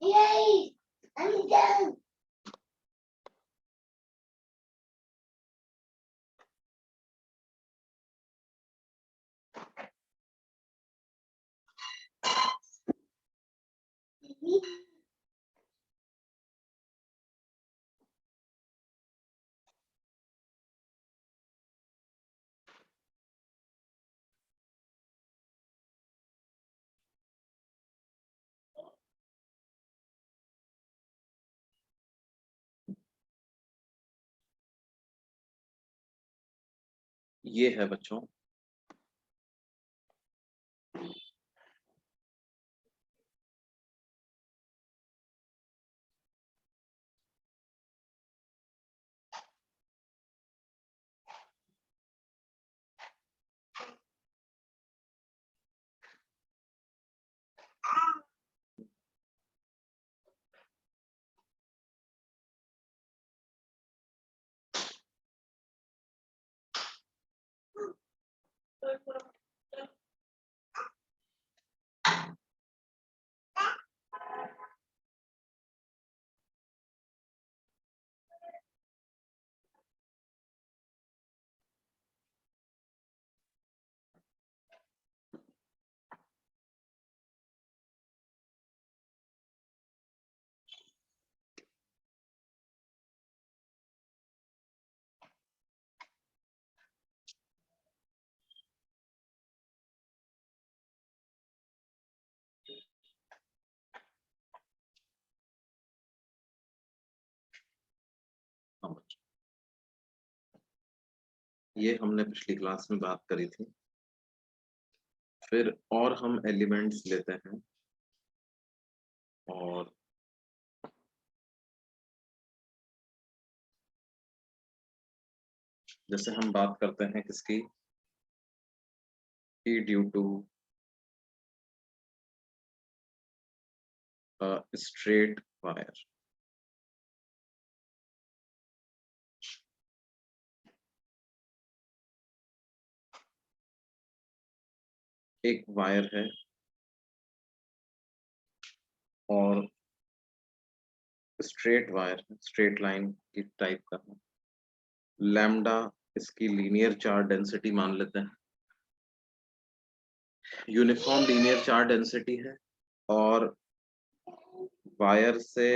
Yay! I'm done. ये है बच्चों हाँ बच्चों, ये हमने पिछली क्लास में बात करी थी। फिर और हम एलिमेंट्स लेते हैं और जैसे हम बात करते हैं किसकी, P due to straight wire. एक वायर है और स्ट्रेट वायर है, स्ट्रेट लाइन की टाइप का है। लैम्डा इसकी लीनियर चार्ज डेंसिटी मान लेते हैं, यूनिफॉर्म लीनियर चार्ज डेंसिटी है। और वायर से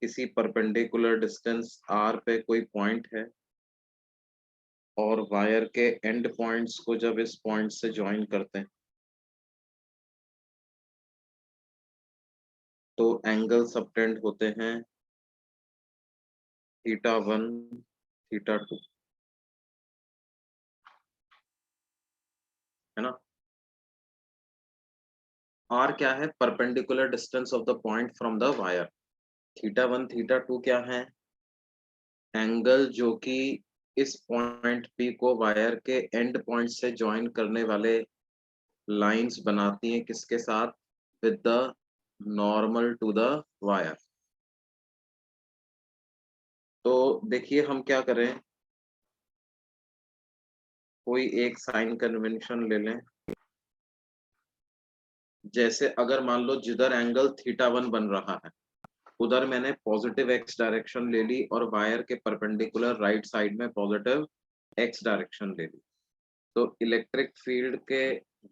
किसी परपेंडिकुलर डिस्टेंस r पे कोई पॉइंट है और वायर के एंड पॉइंट्स को जब इस पॉइंट से ज्वाइन करते हैं तो एंगल सबटेंड होते हैं θ1 θ2, है ना। r क्या है, perpendicular distance of the point from the wire. θ1 θ2 क्या है, एंगल जो कि इस पॉइंट P को वायर के एंड पॉइंट से ज्वाइन करने वाले लाइंस बनाती हैं, किसके साथ, with the normal to the wire. तो देखिए हम क्या करें, कोई एक साइन कन्वेंशन ले लें। जैसे अगर मान लो जिधर एंगल θ1 बन रहा है उधर मैंने पॉजिटिव x डायरेक्शन ले ली और वायर के परपेंडिकुलर राइट साइड में पॉजिटिव x डायरेक्शन ले ली, तो इलेक्ट्रिक फील्ड के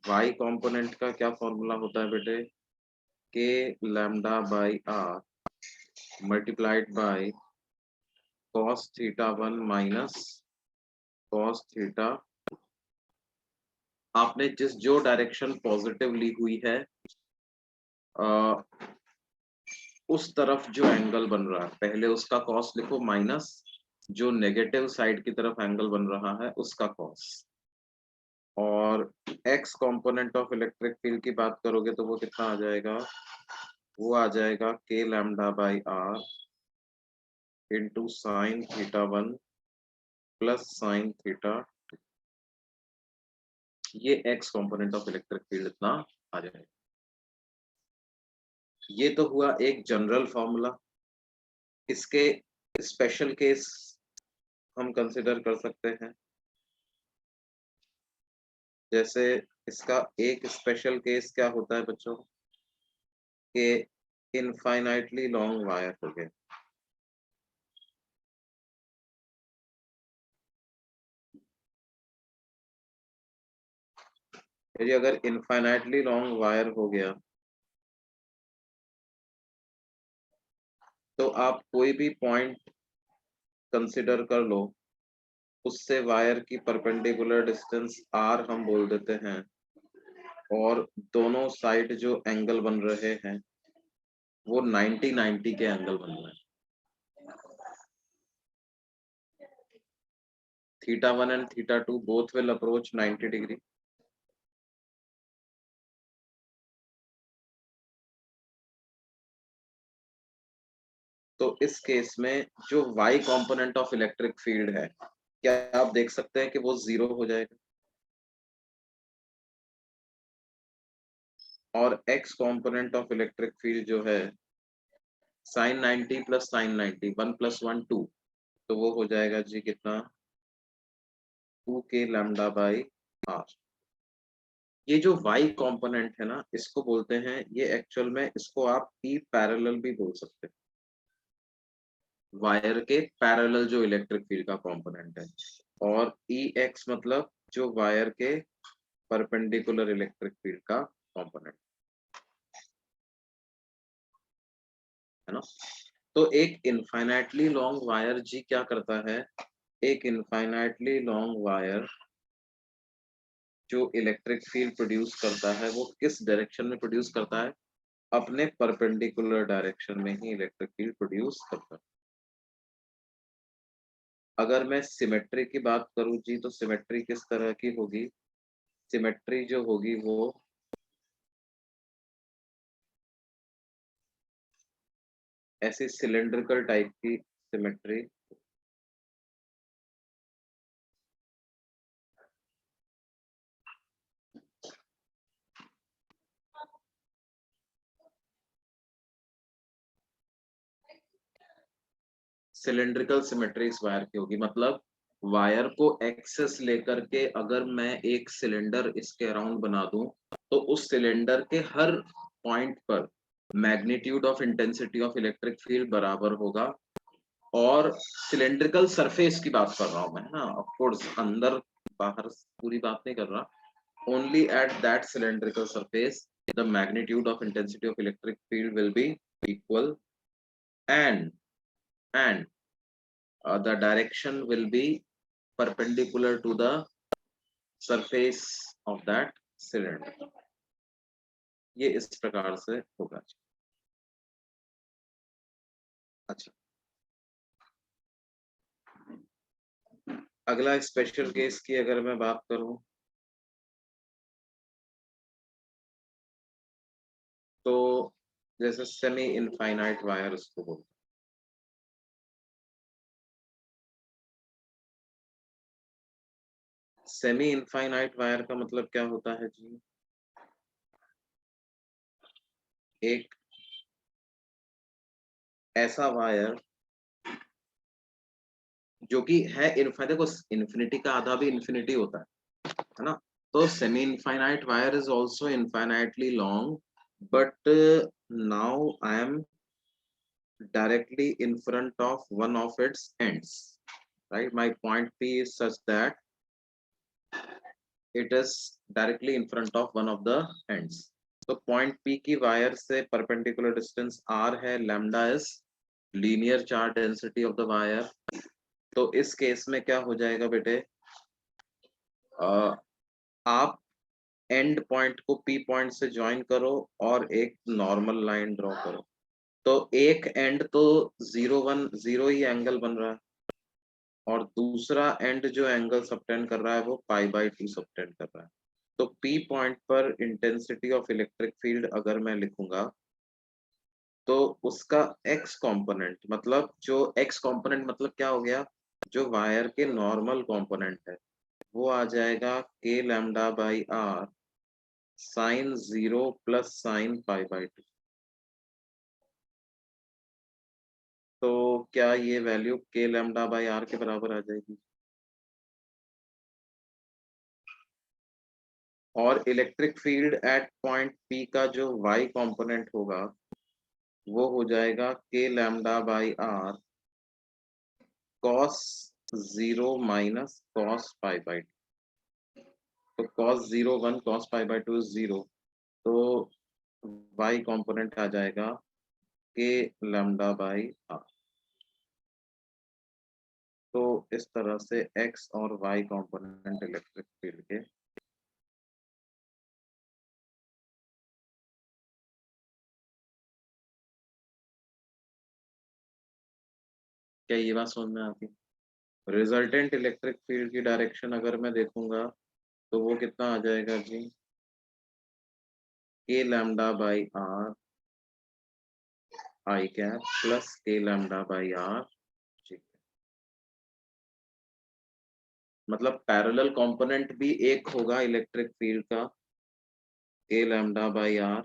y कंपोनेंट का क्या फॉर्मूला होता है बेटे, k lambda by r multiplied by cos θ1 minus cos theta. आपने जो डायरेक्शन पॉजिटिव ली हुई है उस तरफ जो एंगल बन रहा है पहले उसका कॉस लिखो माइनस जो नेगेटिव साइड की तरफ एंगल बन रहा है उसका कॉस। और x component of electric field की बात करोगे तो वो कितना आ जाएगा, वो आ जाएगा k lambda by r into sine θ1 plus sine theta. ये x component of electric field इतना आ जाएगा। ये तो हुआ एक जनरल फॉर्मूला। इसके स्पेशल केस हम कंसिडर कर सकते हैं। जैसे इसका एक स्पेशल केस क्या होता है बच्चों, कि इनफाइनाइटली लॉन्ग वायर हो गया। यदि अगर इनफाइनाइटली लॉन्ग वायर हो गया तो आप कोई भी पॉइंट कंसिडर कर लो, उससे वायर की परपेंडिकुलर डिस्टेंस आर हम बोल देते हैं, और दोनों साइड जो एंगल बन रहे हैं वो 90-90 के एंगल बन रहे हैं। θ1 and θ2 both will approach 90 degree. तो इस केस में जो y component of electric field है, क्या आप देख सकते हैं कि वो 0 हो जाएगा, और x component of electric field जो है sin 90 प्लस sin 90, 1 + 1 2, तो वो हो जाएगा जी कितना, 2k लैम्डा बाई r। ये जो y कंपोनेंट है ना, इसको बोलते हैं, ये एक्चुअल में इसको आप p पैरेलल भी बोल सकते हैं, वायर के पैरेलल जो इलेक्ट्रिक फील्ड का कंपोनेंट है, और ex मतलब जो वायर के परपेंडिकुलर इलेक्ट्रिक फील्ड का कंपोनेंट है ना। तो एक इनफाइनाइटली लॉन्ग वायर जी क्या करता है, एक इनफाइनाइटली लॉन्ग वायर जो इलेक्ट्रिक फील्ड प्रोड्यूस करता है वो किस डायरेक्शन में प्रोड्यूस करता है, अपने परपेंडिकुलर डायरेक्शन में ही इलेक्ट्रिक फील्ड प्रोड्यूस करता है। अगर मैं सिमेट्री की बात करूं जी, तो सिमेट्री किस तरह की होगी, सिमेट्री जो होगी वो ऐसी सिलेंड्रिकल टाइप की सिमेट्री, सिलेंड्रिकल सिमेट्री इस वायर की होगी। मतलब वायर को एक्सेस लेकर के अगर मैं एक सिलेंडर इसके अराउंड बना दूं, तो उस सिलेंडर के हर पॉइंट पर magnitude of intensity of electric field बराबर होगा। और सिलेंड्रिकल सरफेस की बात कर रहा हूं मैं ना, ऑफ कोर्स अंदर बाहर पूरी बात नहीं कर रहा, only at that cylindrical surface the magnitude of intensity of electric field will be equal, and the direction will be perpendicular to the surface of that cylinder। ये इस प्रकार से होगा। अच्छा, अगला स्पेशल केस की अगर मैं बात करूं, तो जैसे सेमी इनफाइनाइट वायर उसको बोलते हैं। सेमी इनफाइनाइट वायर का मतलब क्या होता है जी, एक ऐसा वायर जो कि है इनफाइनाइट, देखो इन्फिनिटी का आधा भी इन्फिनिटी होता है ना। तो semi infinite wire is also infinitely long, but now I am directly in front of one of its ends, right? My point P is such that it is directly in front of one of the ends. तो point P की wire से perpendicular distance R है, lambda is linear charge density of the wire. तो इस case में क्या हो जाएगा बेटे, आप एंड पॉइंट को P पॉइंट से ज्वाइन करो और एक नॉर्मल लाइन ड्रॉ करो। तो एक एंड तो 0 ही एंगल बन रहा है, और दूसरा एंड जो एंगल सबटेंड कर रहा है वो π/2 सबटेंड कर रहा है। तो P पॉइंट पर इंटेंसिटी ऑफ इलेक्ट्रिक फील्ड अगर मैं लिखूंगा, तो उसका x कंपोनेंट मतलब जो x कंपोनेंट मतलब क्या हो गया, जो वायर के नॉर्मल कंपोनेंट है वो आ जाएगा k lambda by r sine 0 plus sine π/2। तो क्या ये value k lambda by r के बराबर आ जाएगी? और electric field at point P का जो y कंपोनेंट होगा वो हो जाएगा k lambda by r cos 0 minus cos pi by 2। तो cos 0 1 cos पाई बाई 2 0, तो y कंपोनेंट आ जाएगा k लैम्डा बाई r। तो इस तरह से x और y कंपोनेंट इलेक्ट्रिक फील्ड के क्या ये बात समझ में आती है? रिजल्टेंट इलेक्ट्रिक फील्ड की डायरेक्शन अगर मैं देखूंगा तो वो कितना आ जाएगा जी, k lambda by r I cap plus k lambda by r। ठीक है, मतलब पैरेलल कंपोनेंट भी एक होगा इलेक्ट्रिक फील्ड का k लैम्डा बाई r,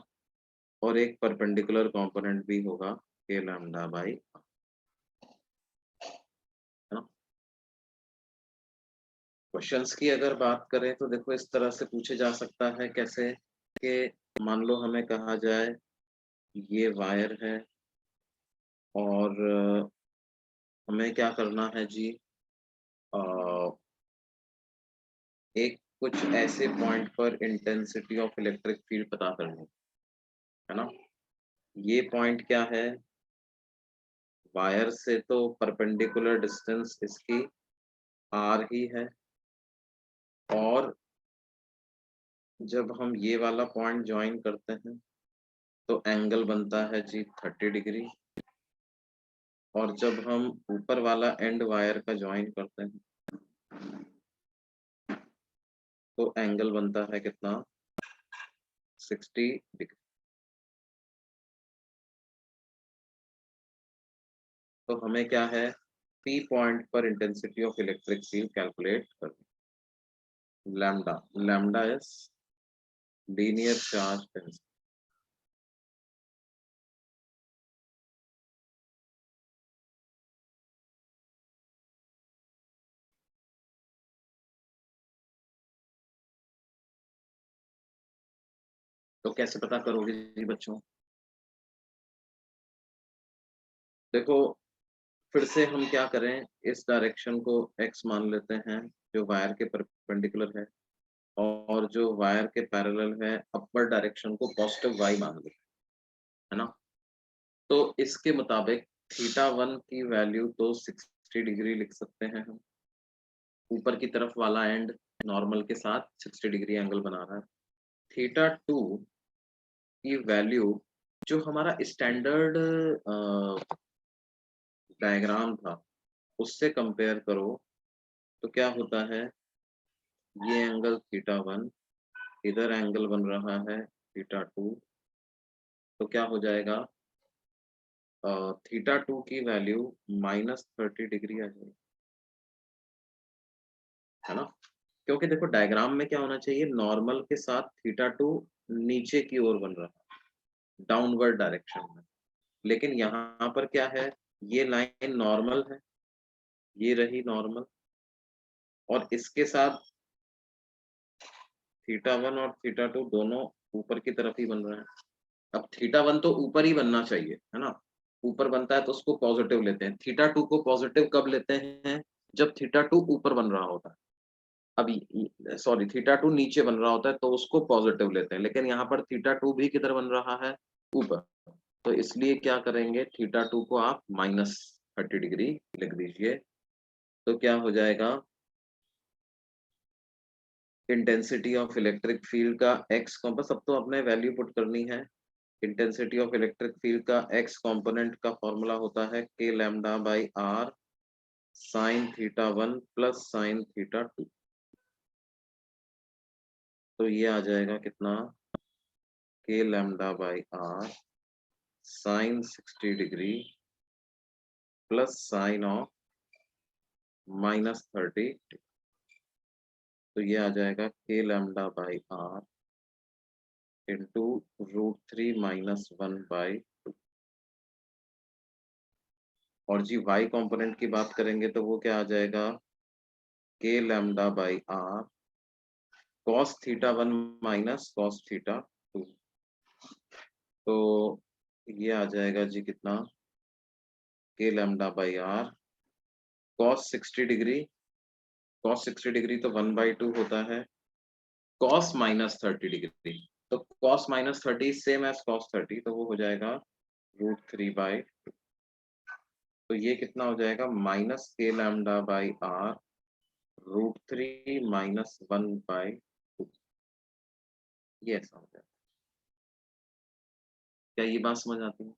और एक परपेंडिकुलर कंपोनेंट भी होगा k लैम्डा बाई r, है ना। क्वेश्चंस की अगर बात करें तो देखो इस तरह से पूछे जा सकता है, कैसे कि मान लो हमें कहा जाए ये वायर है और हमें क्या करना है जी, अ, एक कुछ ऐसे पॉइंट पर इंटेंसिटी ऑफ इलेक्ट्रिक फील्ड पता करनी है ना। ये पॉइंट क्या है, वायर से तो परपेंडिकुलर डिस्टेंस इसकी r ही है, और जब हम ये वाला पॉइंट ज्वाइन करते हैं तो एंगल बनता है जी 30 डिग्री, और जब हम ऊपर वाला एंड वायर का ज्वाइन करते हैं तो एंगल बनता है कितना, 60 डिग्री। तो हमें क्या है, P पॉइंट पर intensity of electric field calculate करनी। Lambda, lambda is linear charge density. तो कैसे पता करोगे जी बच्चों? देखो फिर से हम क्या करें, इस डायरेक्शन को x मान लेते हैं जो वायर के परपेंडिकुलर है, और जो वायर के पैरेलल है अपवर्ड डायरेक्शन को पॉजिटिव y मान लेते हैं, है ना। तो इसके मुताबिक थीटा वन की वैल्यू तो 60 डिग्री लिख सकते हैं हम, ऊपर की तरफ वाला एंड नॉर्मल के साथ 60 डिग्री एंगल बना रहा है। थीटा टू की वैल्यू जो हमारा स्टैंडर्ड डायग्राम था उससे कंपेयर करो तो क्या होता है, ये एंगल थीटा वन, इधर एंगल बन रहा है थीटा टू, तो क्या हो जाएगा, थीटा टू की वैल्यू -30 डिग्री आ जाएगी, है ना। क्योंकि देखो डायग्राम में क्या होना चाहिए, नॉर्मल के साथ थीटा टू नीचे की ओर बन रहा है डाउनवर्ड डायरेक्शन में, लेकिन यहाँ पर क्या है, ये लाइन नॉर्मल है, ये रही नॉर्मल, और इसके साथ थीटा वन और थीटा टू दोनों ऊपर की तरफ ही बन रहे हैं। अब थीटा वन तो ऊपर ही बनना चाहिए, है ना, ऊपर बनता है तो उसको पॉजिटिव लेते हैं। थीटा टू को पॉजिटिव कब लेते हैं, जब थीटा टू ऊपर बन रहा होता है। अब सॉरी, थीटा टू नीचे बन रहा होता है तो उसको पॉजिटिव लेते हैं, लेकिन यहाँ पर थीटा टू भी किधर बन रहा है, ऊपर, तो इसलिए क्या करेंगे, थीटा टू को आप -30 डिग्री लिख दीजिए। तो क्या हो जाएगा, इंटेंसिटी ऑफ इलेक्ट्रिक फील्ड का एक्स कॉम्पोनेंट, सब तो अपने वैल्यू पुट करनी है। इंटेंसिटी ऑफ इलेक्ट्रिक फील्ड का एक्स कंपोनेंट का फॉर्मूला होता है k lambda by r sine theta one plus sine theta two. तो ये आ जाएगा कितना, k lambda by r sine 60 degree plus sine of -30। तो ये आ जाएगा k lambda by r into √3 -1/2। और जी वाई कंपोनेंट की बात करेंगे तो वो क्या आ जाएगा, k lambda by r cos theta 1 minus cos theta 2। तो ये आ जाएगा जी कितना, k lambda by r cos 60 degree, cos 60 degree तो 1/2 होता है, कॉस माइनस 30 डिग्री, तो cos minus 30 same as cos 30, तो वो हो जाएगा √3/2। तो ये कितना हो जाएगा, माइनस के लैम्डा बाई आर √3 माइनस 1/2। ये ऐसा हो जाएगा। क्या ये बात समझ आती है?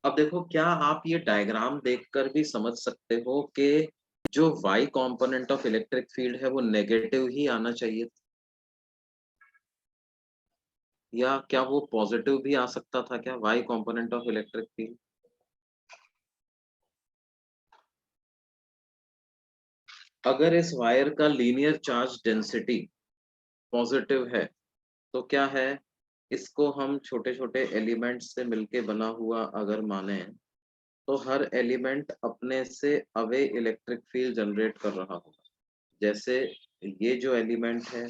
अब देखो, क्या आप ये डायग्राम देखकर भी समझ सकते हो कि जो y component of electric field है वो नेगेटिव ही आना चाहिए, या क्या वो पॉजिटिव भी आ सकता था क्या, y component of electric field? अगर इस वायर का लीनियर चार्ज डेंसिटी पॉजिटिव है तो क्या है, इसको हम छोटे छोटे एलिमेंट्स से मिलके बना हुआ अगर माने, तो हर एलिमेंट अपने से अवे इलेक्ट्रिक फील्ड जनरेट कर रहा होगा। जैसे ये जो एलिमेंट है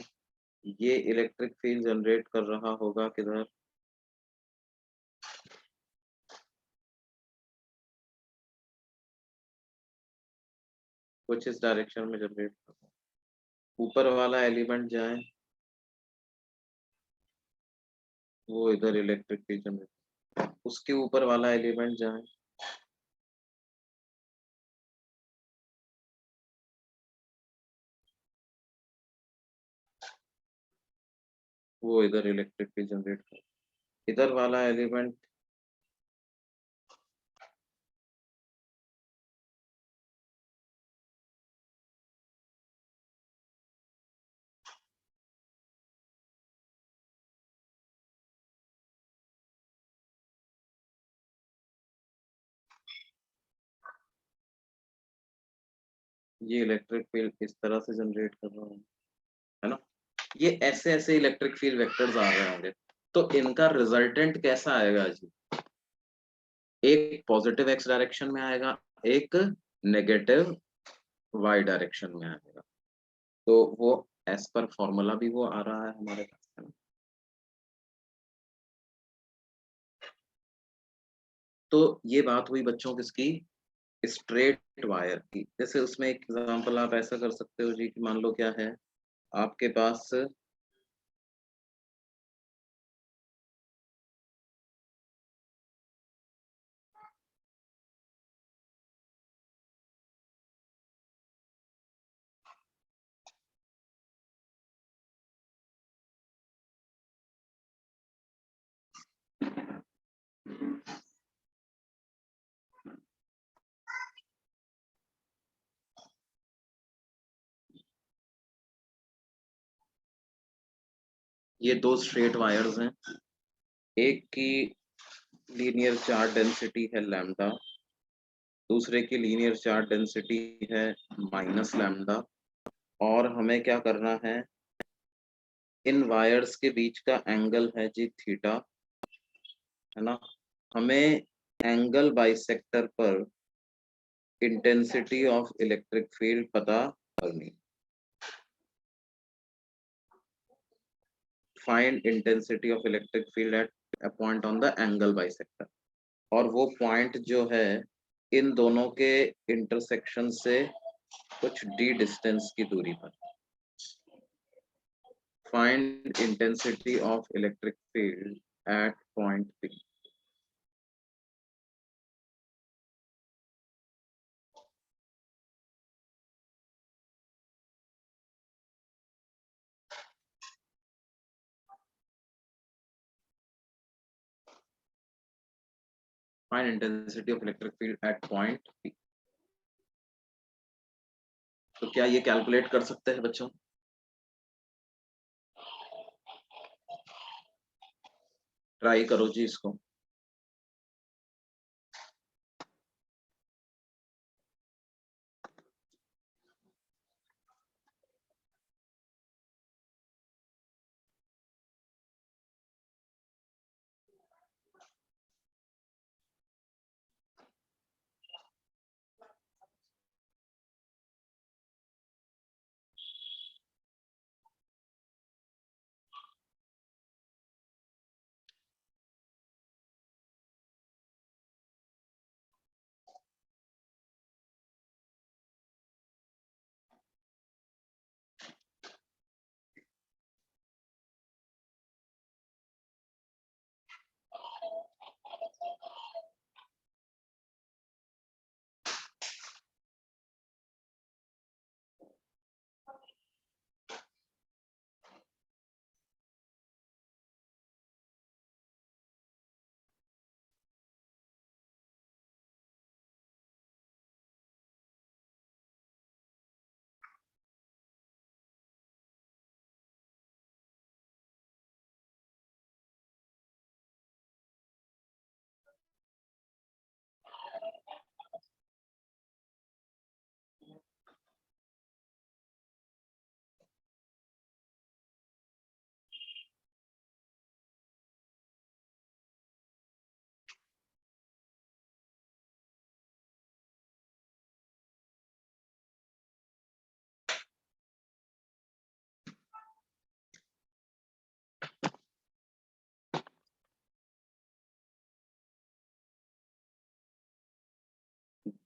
ये इलेक्ट्रिक फील्ड जनरेट कर रहा होगा किधर, कुछ इस डायरेक्शन में जनरेट कर रहा है। ऊपर वाला एलिमेंट जाए वो इधर इलेक्ट्रिक फील्ड जनरेट, उसके ऊपर वाला एलिमेंट जाए वो इधर इलेक्ट्रिक फील्ड जनरेट कर, इधर वाला एलिमेंट ये इलेक्ट्रिक फील्ड इस तरह से जनरेट कर रहा है ना। ये ऐसे ऐसे इलेक्ट्रिक फील्ड वेक्टर्स आ रहे होंगे, तो इनका रिजल्टेंट कैसा आएगा जी, एक पॉजिटिव एक्स डायरेक्शन में आएगा, एक नेगेटिव वाई डायरेक्शन में आएगा। तो वो एज पर फॉर्मूला भी वो आ रहा है हमारे पास, है ना। तो ये बात हुई बच्चों किसकी, स्ट्रेट वायर की। जैसे उसमें एक एग्जांपल आप ऐसा कर सकते हो जी कि मान लो क्या है आपके पास, ये दो स्ट्रेट वायर्स हैं, एक की लीनियर चार्ज डेंसिटी है लैम्डा, दूसरे की लीनियर चार्ज डेंसिटी है माइनस लैम्डा, और हमें क्या करना है, इन वायर्स के बीच का एंगल है जी थीटा, है ना। हमें एंगल बाइसेक्टर पर इंटेंसिटी ऑफ इलेक्ट्रिक फील्ड पता करनी, find intensity of electric field at a point on the angle bisector. और वो पॉइंट जो है इन दोनों के इंटरसेक्शन से कुछ डी डिस्टेंस की दूरी पर। Find intensity of electric field at point P. Find intensity of electric field at point P. तो क्या ये कैलकुलेट कर सकते हैं बच्चों? ट्राई करो जी इसको।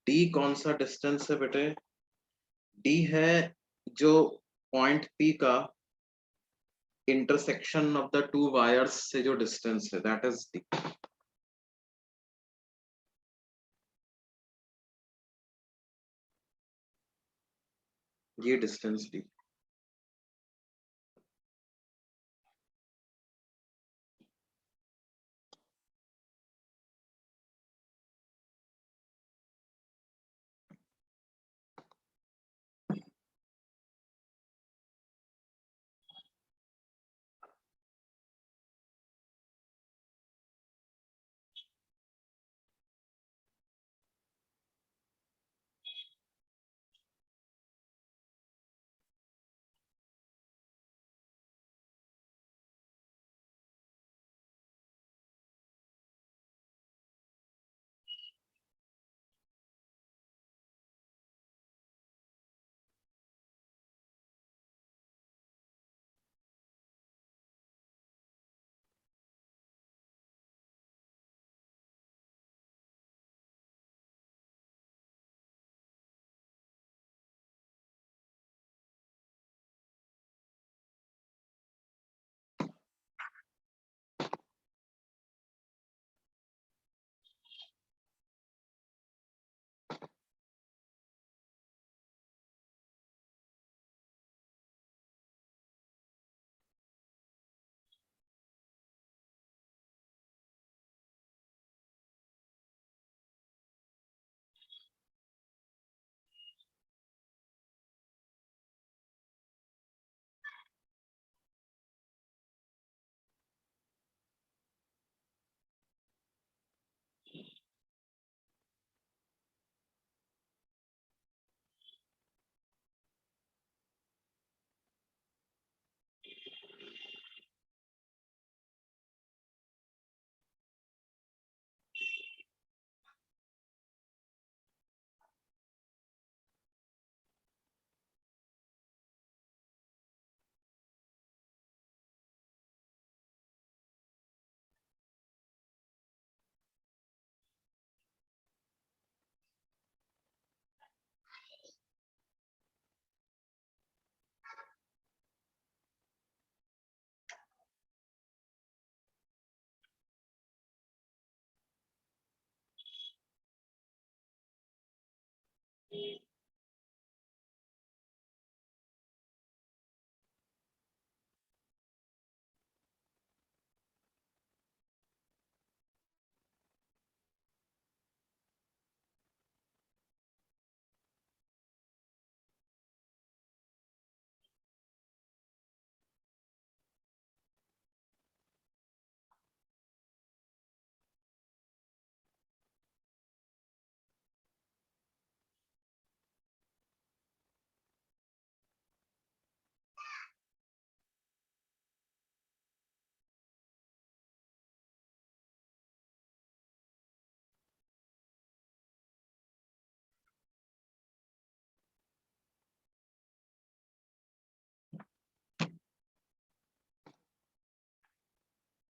डी कौन सा डिस्टेंस है बेटे? डी है जो पॉइंट पी का intersection of the two wires से जो डिस्टेंस है, दैट इज डी। ये डिस्टेंस डी।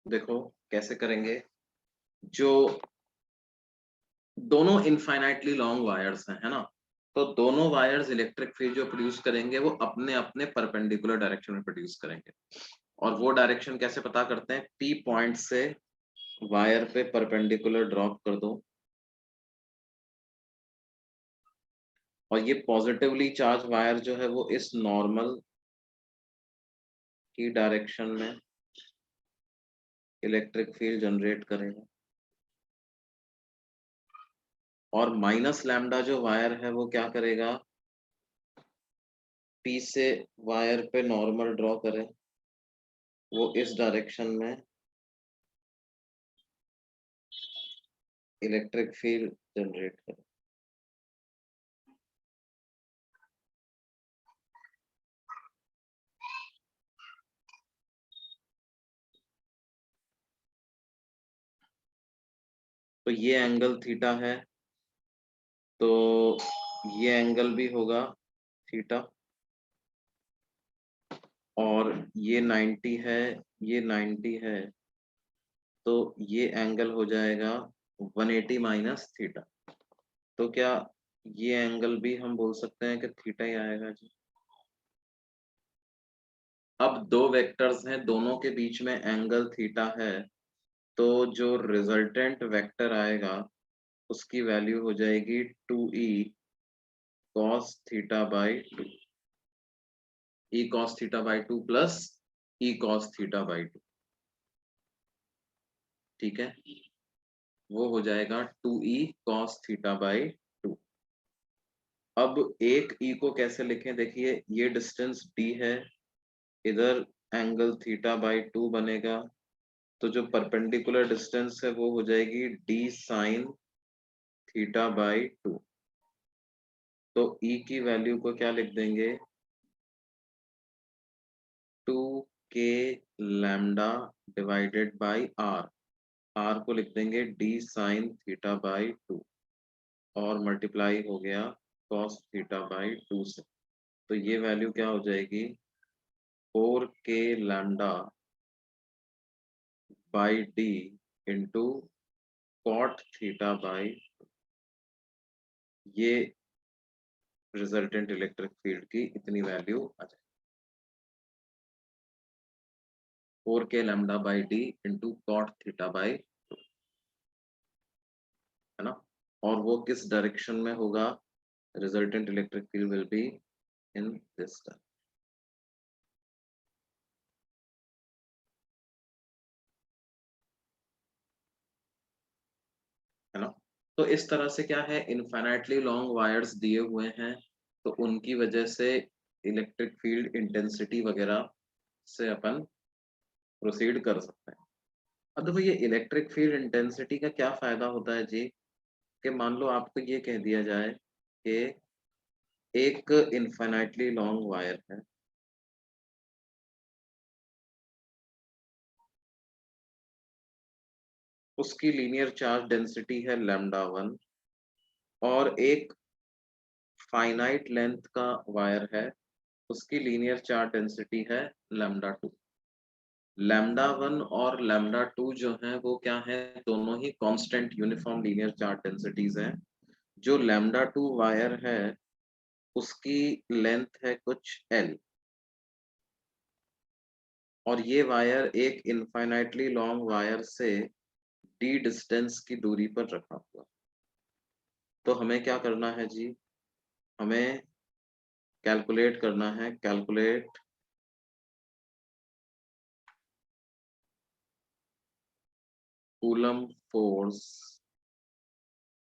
देखो कैसे करेंगे। जो दोनों इनफाइनाइटली लॉन्ग वायर्स हैं, है ना, तो दोनों वायर्स इलेक्ट्रिक फील्ड जो प्रोड्यूस करेंगे वो अपने अपने परपेंडिकुलर डायरेक्शन में प्रोड्यूस करेंगे। और वो डायरेक्शन कैसे पता करते हैं? पी पॉइंट से वायर पे परपेंडिकुलर ड्रॉप कर दो और ये पॉजिटिवली चार्ज वायर जो है वो इस नॉर्मल की डायरेक्शन में इलेक्ट्रिक फील्ड जनरेट करेगा। और माइनस लैम्डा जो वायर है वो क्या करेगा? पी से वायर पे नॉर्मल ड्रॉ करें, वो इस डायरेक्शन में इलेक्ट्रिक फील्ड जनरेट करे। तो ये एंगल थीटा है, तो ये एंगल भी होगा थीटा, और ये 90 है, ये 90 है, तो ये एंगल हो जाएगा 180 माइनस थीटा। तो क्या ये एंगल भी हम बोल सकते हैं कि थीटा ही आएगा जी। अब दो वेक्टर्स हैं, दोनों के बीच में एंगल थीटा है, तो जो रिजल्टेंट वेक्टर आएगा उसकी वैल्यू हो जाएगी 2e cos theta by 2, e cos theta by 2 plus e cos theta by 2। ठीक है, वो हो जाएगा 2e cos थीटा बाई 2। अब एक e को कैसे लिखें, देखिए ये डिस्टेंस d है, इधर एंगल थीटा बाई 2 बनेगा, तो जो परपेंडिकुलर डिस्टेंस है वो हो जाएगी d साइन थीटा बाई 2। तो e की वैल्यू को क्या लिख देंगे, 2k lambda divided by r को लिख देंगे d साइन थीटा बाई 2 और मल्टीप्लाई हो गया cos थीटा बाई 2 से। तो ये वैल्यू क्या हो जाएगी, 4k lambda by d into cot theta by, ये रिजल्टेंट इलेक्ट्रिक फील्ड की इतनी वैल्यू आ जाएगी, 4k lambda by d into cot theta by, है ना। और वो किस डायरेक्शन में होगा, resultant electric field will be in this, है ना। तो इस तरह से क्या है, इनफाइनाइटली लॉन्ग वायर्स दिए हुए हैं, तो उनकी वजह से इलेक्ट्रिक फील्ड इंटेंसिटी वगैरह से अपन प्रोसीड कर सकते हैं। अब देखो ये इलेक्ट्रिक फील्ड इंटेंसिटी का क्या फायदा होता है जी, कि मान लो आपको ये कह दिया जाए कि एक इनफाइनाइटली लॉन्ग वायर है, उसकी लीनियर चार्ज डेंसिटी है लैम्डा 1, और एक फाइनाइट लेंथ का वायर है, उसकी लीनियर चार्ज डेंसिटी है लैम्डा 2। लैम्डा 1 और लैम्डा 2 जो है वो क्या है, दोनों ही constant uniform linear charge densities हैं। जो लैम्डा 2 वायर है उसकी लेंथ है कुछ L, और ये वायर एक इनफाइनाइटली लॉन्ग वायर से d डिस्टेंस की दूरी पर रखा हुआ। तो हमें क्या करना है जी, हमें कैलकुलेट करना है, calculate coulomb force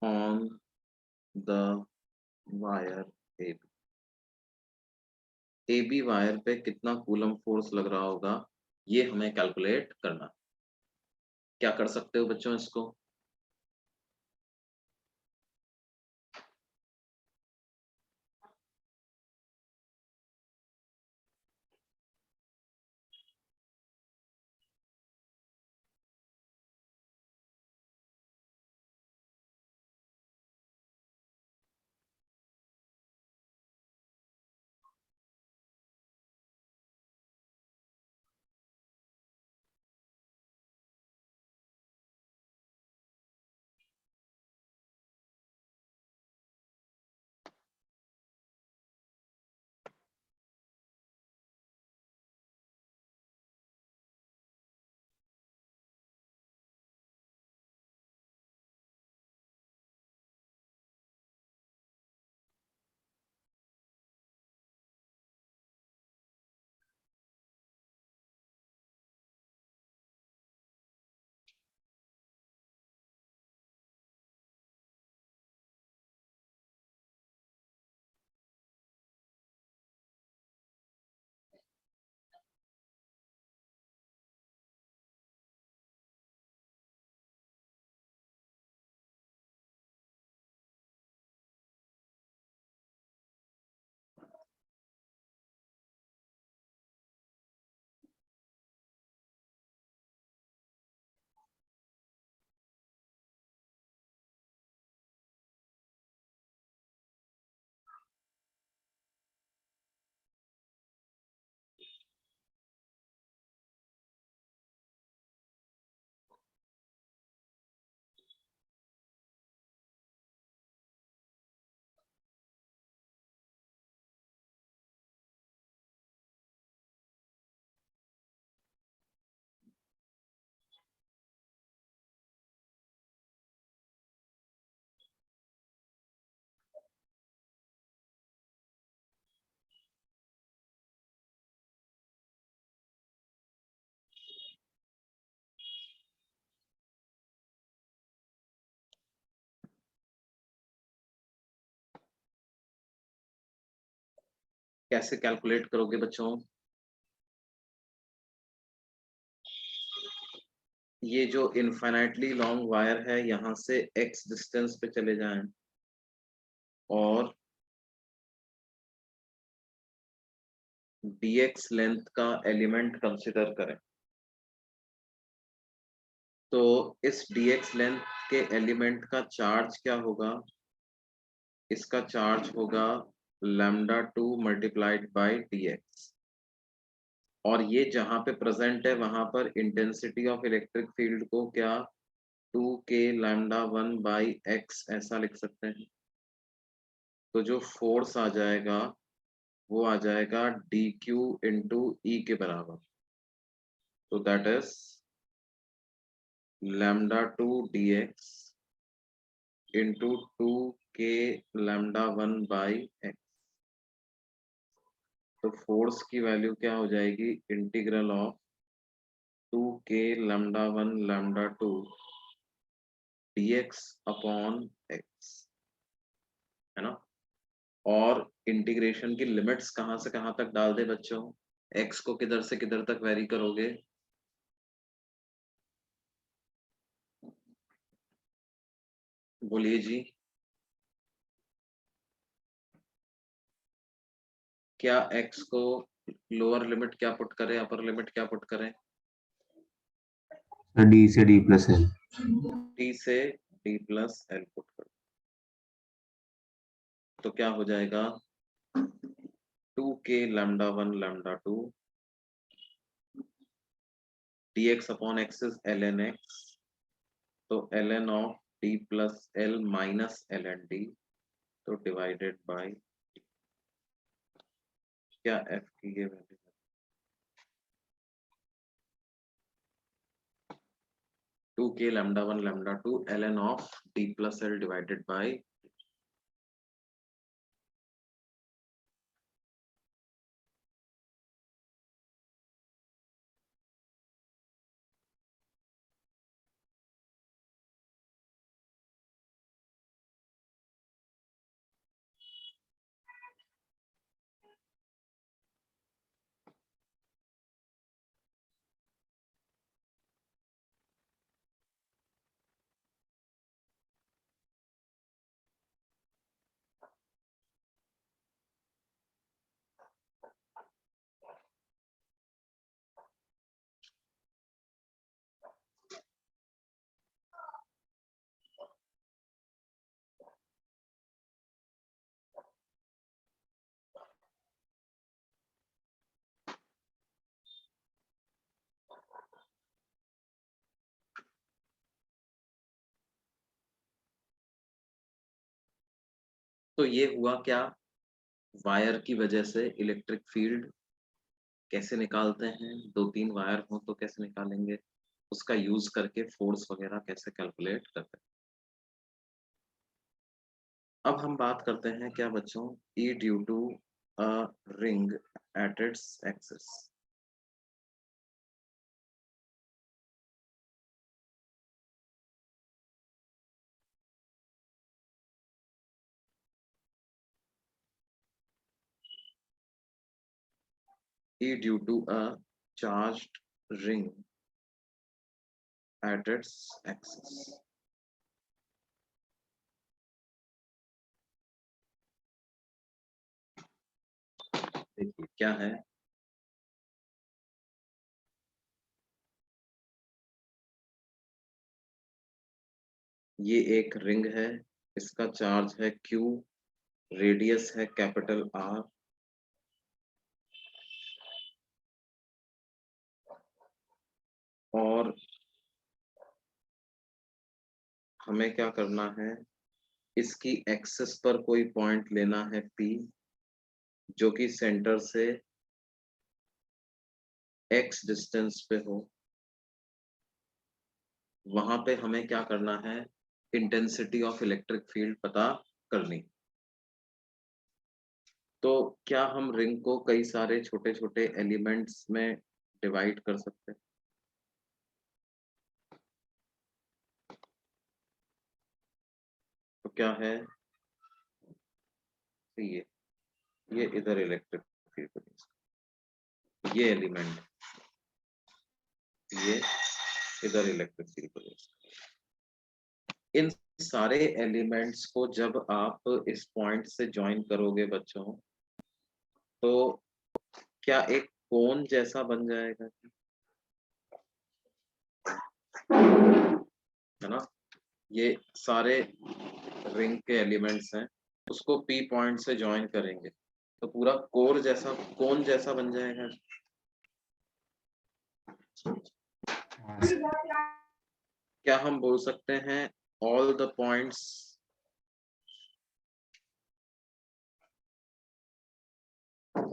on the wire AB। AB wire पे कितना कूलम फोर्स लग रहा होगा, ये हमें कैलकुलेट करना। क्या कर सकते हो बच्चों इसको, कैसे कैलकुलेट करोगे बच्चों? ये जो इनफाइनाइटली लॉन्ग वायर है यहाँ से x डिस्टेंस पे चले जाएं और dx लेंथ का एलिमेंट कंसिडर करें, तो इस dx लेंथ के एलिमेंट का चार्ज क्या होगा? इसका चार्ज होगा लैम्डा 2 मल्टीप्लाइड बाई dx, और ये जहां पे प्रेजेंट है वहां पर इंटेंसिटी ऑफ इलेक्ट्रिक फील्ड को क्या 2k लैम्डा 1 बाई x ऐसा लिख सकते हैं। तो जो फोर्स आ जाएगा वो आ जाएगा dq इंटू ई के बराबर, तो that is lambda 2 dx into 2k lambda 1 by x। तो फोर्स की वैल्यू क्या हो जाएगी? Integral of 2k lambda 1 lambda 2 dx upon x, है ना। और इंटीग्रेशन की लिमिट्स कहाँ से कहाँ तक डाल दे बच्चों? x को किधर से किधर तक वेरी करोगे? बोलिए जी। क्या x को लोअर लिमिट क्या पुट करें, अपर लिमिट क्या पुट करें? डी से डी प्लस एल। t से d प्लस एल पुट करो, तो क्या हो जाएगा? 2k lambda 1 lambda 2 dx upon x is ln x, तो ln of d plus L minus ln d, तो डिवाइडेड बाय क्या f की ये value 2k lambda 1 lambda 2 ln of d plus l divided by। तो ये हुआ क्या? Wire की वजह से इलेक्ट्रिक फील्ड कैसे निकालते हैं? दो तीन वायर हो तो कैसे निकालेंगे, उसका यूज करके फोर्स वगैरह कैसे कैलकुलेट करते हैं। अब हम बात करते हैं क्या बच्चों? E due to a ring at its axis. E due to a charged ring at its axis. देखिए क्या है, ये एक रिंग है, इसका चार्ज है Q, रेडियस है कैपिटल R, और हमें क्या करना है, इसकी एक्सिस पर कोई पॉइंट लेना है P, जो कि सेंटर से x डिस्टेंस पे हो। वहां पे हमें क्या करना है, इंटेंसिटी ऑफ इलेक्ट्रिक फील्ड पता करनी। तो क्या हम रिंग को कई सारे छोटे छोटे एलिमेंट्स में डिवाइड कर सकते हैं? तो क्या है, ये इधर इलेक्ट्रिक फील्ड प्रोड्यूस, ये एलिमेंट, ये इधर इलेक्ट्रिक फील्ड प्रोड्यूस। इन सारे एलिमेंट्स को जब आप इस पॉइंट से ज्वाइन करोगे बच्चों, तो क्या एक कोन जैसा बन जाएगा, है ना? ये सारे रिंग के एलिमेंट्स हैं, उसको पी पॉइंट से ज्वाइन करेंगे तो पूरा कोर जैसा, कोन जैसा बन जाएगा। क्या हम बोल सकते हैं all the points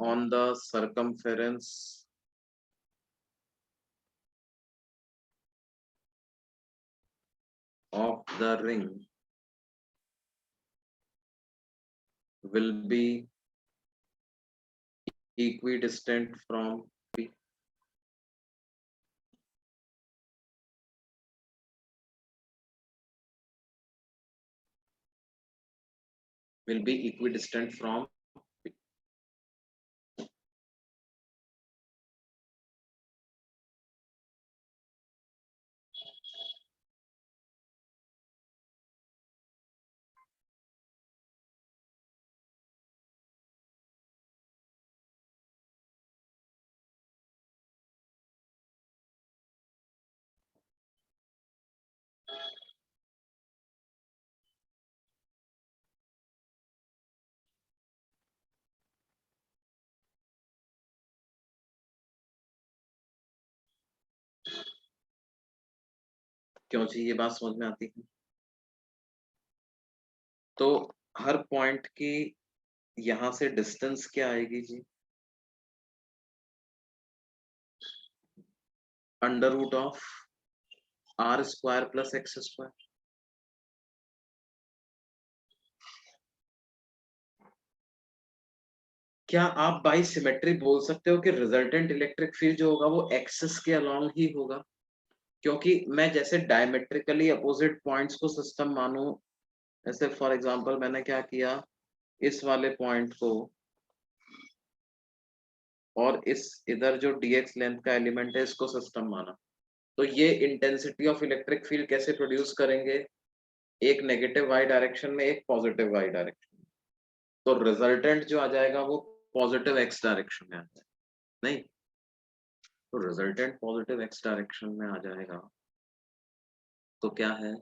on the circumference of the ring will be equidistant from P? Will be equidistant from P. क्यों जी, ये बात समझ में आती है? तो हर पॉइंट की यहां से डिस्टेंस क्या आएगी जी? Under root of r square plus x square. क्या आप बाई सिमेट्री बोल सकते हो कि रिजल्टेंट इलेक्ट्रिक फील्ड जो होगा वो एक्सिस के अलोंग ही होगा? क्योंकि मैं जैसे डायमेट्रिकली अपोजिट पॉइंट्स को सिस्टम मानूं, जैसे फॉर एग्जांपल मैंने क्या किया, इस वाले पॉइंट को और इस इधर जो dx लेंथ का एलिमेंट है इसको सिस्टम माना, तो ये इंटेंसिटी ऑफ इलेक्ट्रिक फील्ड कैसे प्रोड्यूस करेंगे? एक नेगेटिव वाई डायरेक्शन में, एक पॉजिटिव वाई डायरेक्शन में। तो रिजल्टेंट जो आ जाएगा वो पॉजिटिव एक्स डायरेक्शन में आ जाएगा, नहीं? तो रिजल्टेंट पॉजिटिव एक्स डायरेक्शन में आ जाएगा तो क्या है,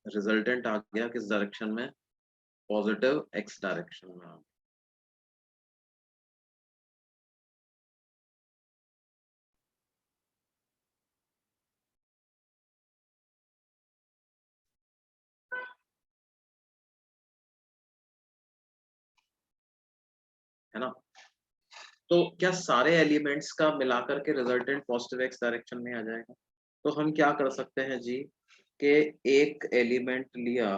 रिजल्टेंट आ गया किस डायरेक्शन में? पॉजिटिव एक्स डायरेक्शन में आ गया। है ना? तो क्या सारे एलिमेंट्स का मिलाकर के रिजल्टेंट पॉजिटिव एक्स डायरेक्शन में आ जाएगा? तो हम क्या कर सकते हैं जी, कि एक एलिमेंट लिया,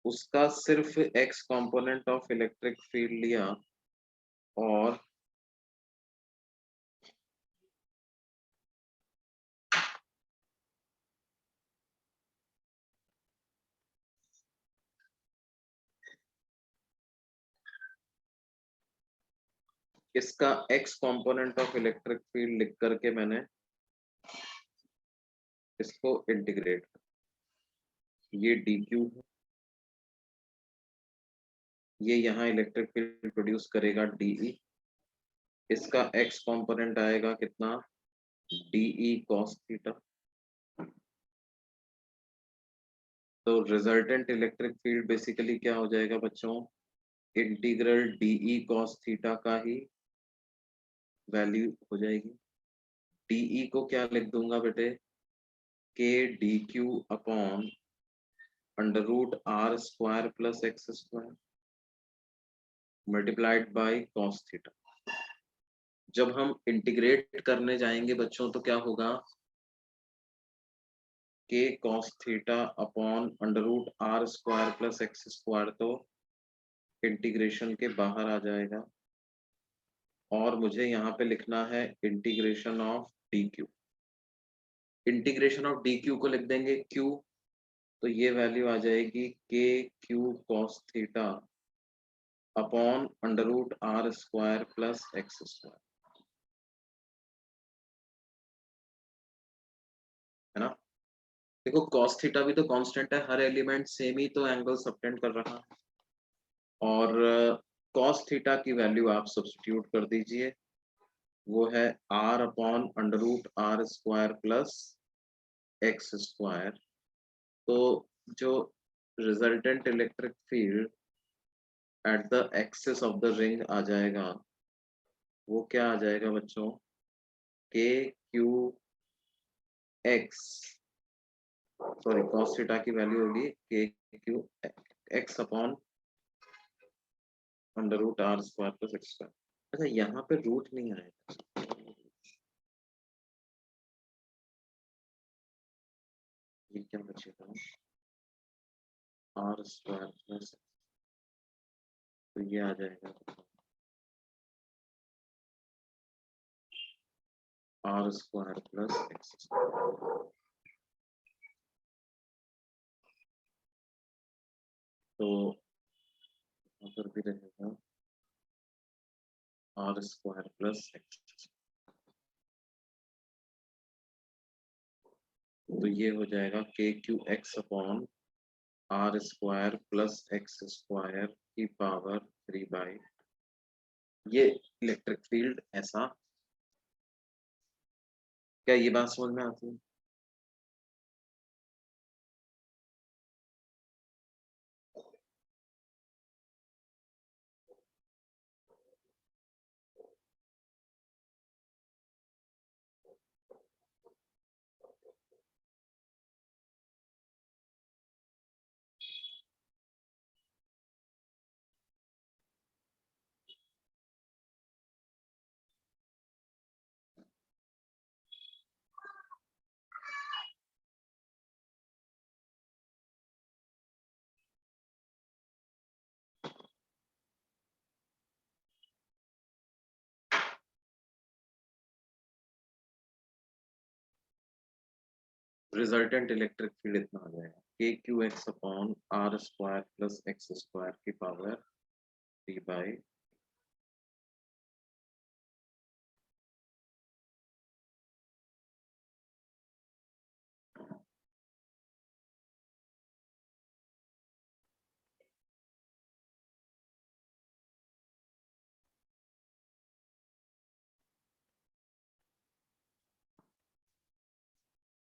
उसका सिर्फ x component of electric field लिया और इसका x component of electric field लिख करके मैंने इसको इंटीग्रेट, ये डी क्यू है, ये यहाँ इलेक्ट्रिक फील्ड प्रोड्यूस करेगा डीई, इसका एक्स कंपोनेंट आएगा कितना, डीई कॉस थीटा। तो रिजल्टेंट इलेक्ट्रिक फील्ड बेसिकली क्या हो जाएगा बच्चों, इंटीग्रल डीई कॉस थीटा का ही वैल्यू हो जाएगी। डीई को क्या लिख दूंगा बेटे, k d q upon under root r square plus x square multiplied by cos theta. जब हम इंटीग्रेट करने जाएंगे बच्चों तो क्या होगा, k cos theta upon under root r square plus x square, तो इंटीग्रेशन के बाहर आ जाएगा और मुझे यहाँ पे लिखना है integration of D Q. Integration of D Q को लिख देंगे क्यू, तो ये वैल्यू आ जाएगी k q cos theta upon under root r square plus x square, है ना। देखो कॉस थीटा भी तो कांस्टेंट है, हर एलिमेंट सेम ही तो एंगल सबटेंड कर रहा है। और कॉस थीटा की वैल्यू आप सब्स्टिट्यूट कर दीजिए, वो है r upon under root r square plus x square. तो जो resultant electric field at the axis of the ring आ जाएगा, वो क्या आ जाएगा बच्चों, k q x, sorry cos theta की वैल्यू होगी k q x upon under root r square plus x square. अच्छा यहाँ पे रूट नहीं आएगा, ये क्या बचेगा, आर स्क्वायर प्लस, तो ये आ जाएगा r square plus x square. तो यहाँ पर भी रहेगा आर स्क्वायर प्लस एक्स, तो ये हो जाएगा k q x upon are square plus x square की पावर 3 बाई, ये इलेक्ट्रिक फील्ड ऐसा। क्या ये बात समझ में आती है? रिजल्टेंट इलेक्ट्रिक फील्ड इतना आ जाएगा k q x upon are square plus x square की पावर 3 बाई,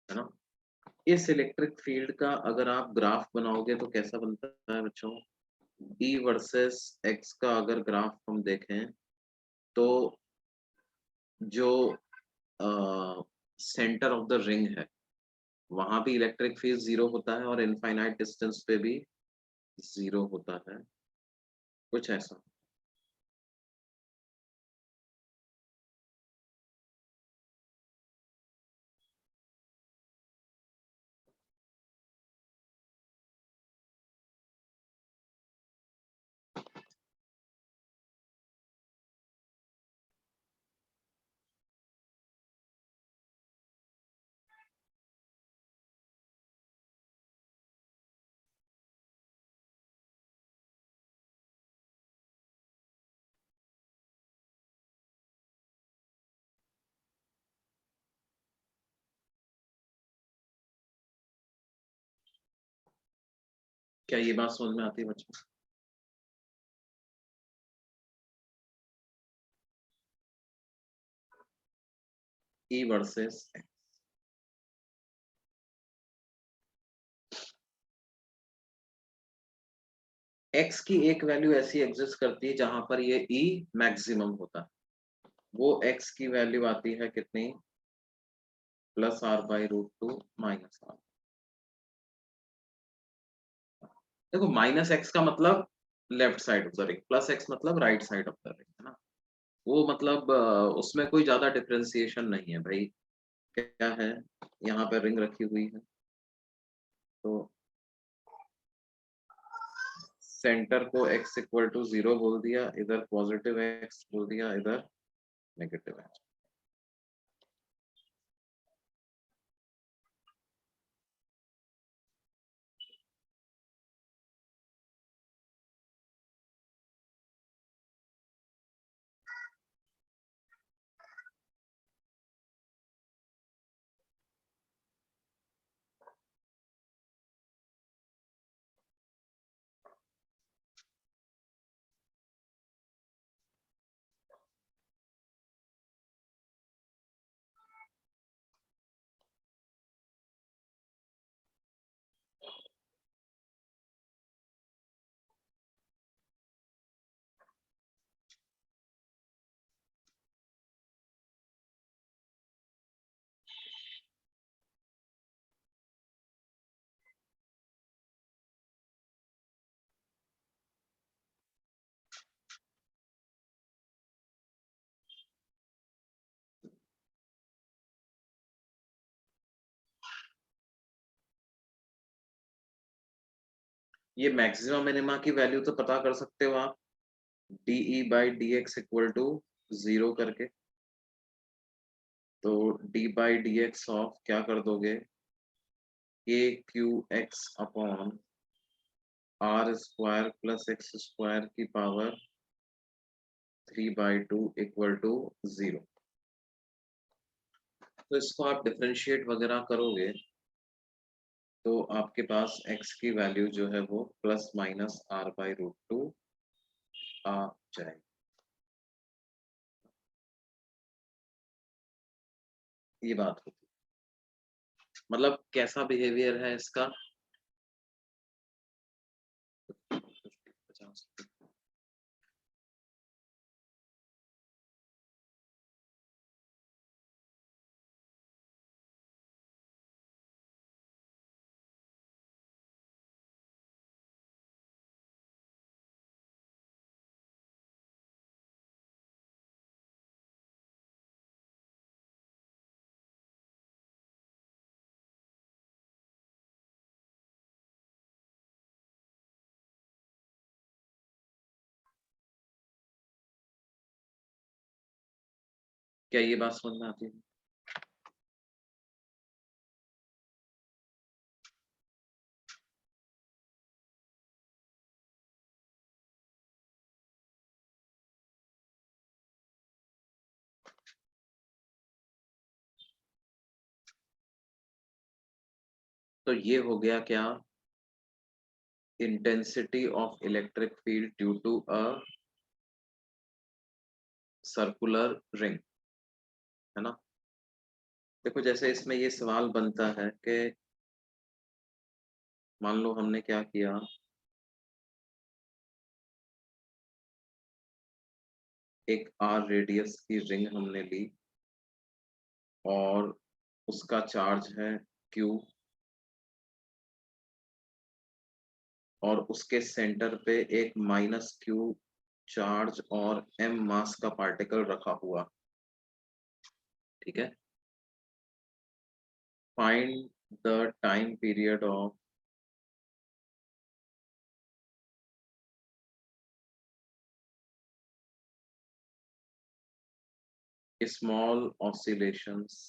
है ना। इस इलेक्ट्रिक फील्ड का अगर आप ग्राफ बनाओगे तो कैसा बनता है बच्चों, E वर्सेस एक्स का अगर ग्राफ हम देखें तो जो सेंटर ऑफ द रिंग है वहां भी इलेक्ट्रिक फील्ड जीरो होता है और इनफाइनाइट डिस्टेंस पे भी जीरो होता है, कुछ ऐसा। क्या ये बात समझ में आती है बच्चों? E वर्सेस एक्स की एक वैल्यू ऐसी एग्जिस्ट करती है जहां पर ये E मैक्सिमम होता है, वो एक्स की वैल्यू आती है कितनी, plus r by root two minus r. देखो माइनस एक्स का मतलब left side of the ring, plus x मतलब right side of the ring, है ना। वो मतलब उसमें कोई ज्यादा डिफरेंशिएशन नहीं है भाई। क्या है, यहाँ पे रिंग रखी हुई है तो सेंटर को x इक्वल टू 0 बोल दिया, इधर पॉजिटिव x बोल दिया, इधर नेगेटिव x। ये मैक्सिमम मिनिमा की वैल्यू तो पता कर सकते हो आप, DE by d x equal to 0 करके। तो D by d x of क्या कर दोगे, k q x upon are square plus x square की पावर 3/2 इक्वल टू 0। तो इसको आप डिफरेंशिएट वगैरह करोगे तो आपके पास x की वैल्यू जो है वो प्लस माइनस r/√2 आ जाएगी। ये बात होती है। मतलब कैसा बिहेवियर है इसका, 50। क्या ये बात समझ में आती है? तो ये हो गया क्या, intensity of electric field due to a circular ring, है ना। देखो जैसे इसमें ये सवाल बनता है कि मान लो हमने क्या किया, एक आर रेडियस की रिंग हमने ली और उसका चार्ज है Q, और उसके सेंटर पे एक -Q चार्ज और m मास का पार्टिकल रखा हुआ, ठीक है। Find the time period of small oscillations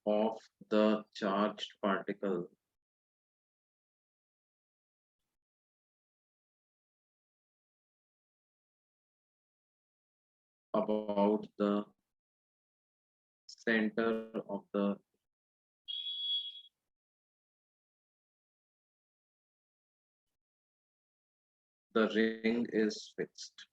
of the charged particle about the center of the ring is fixed।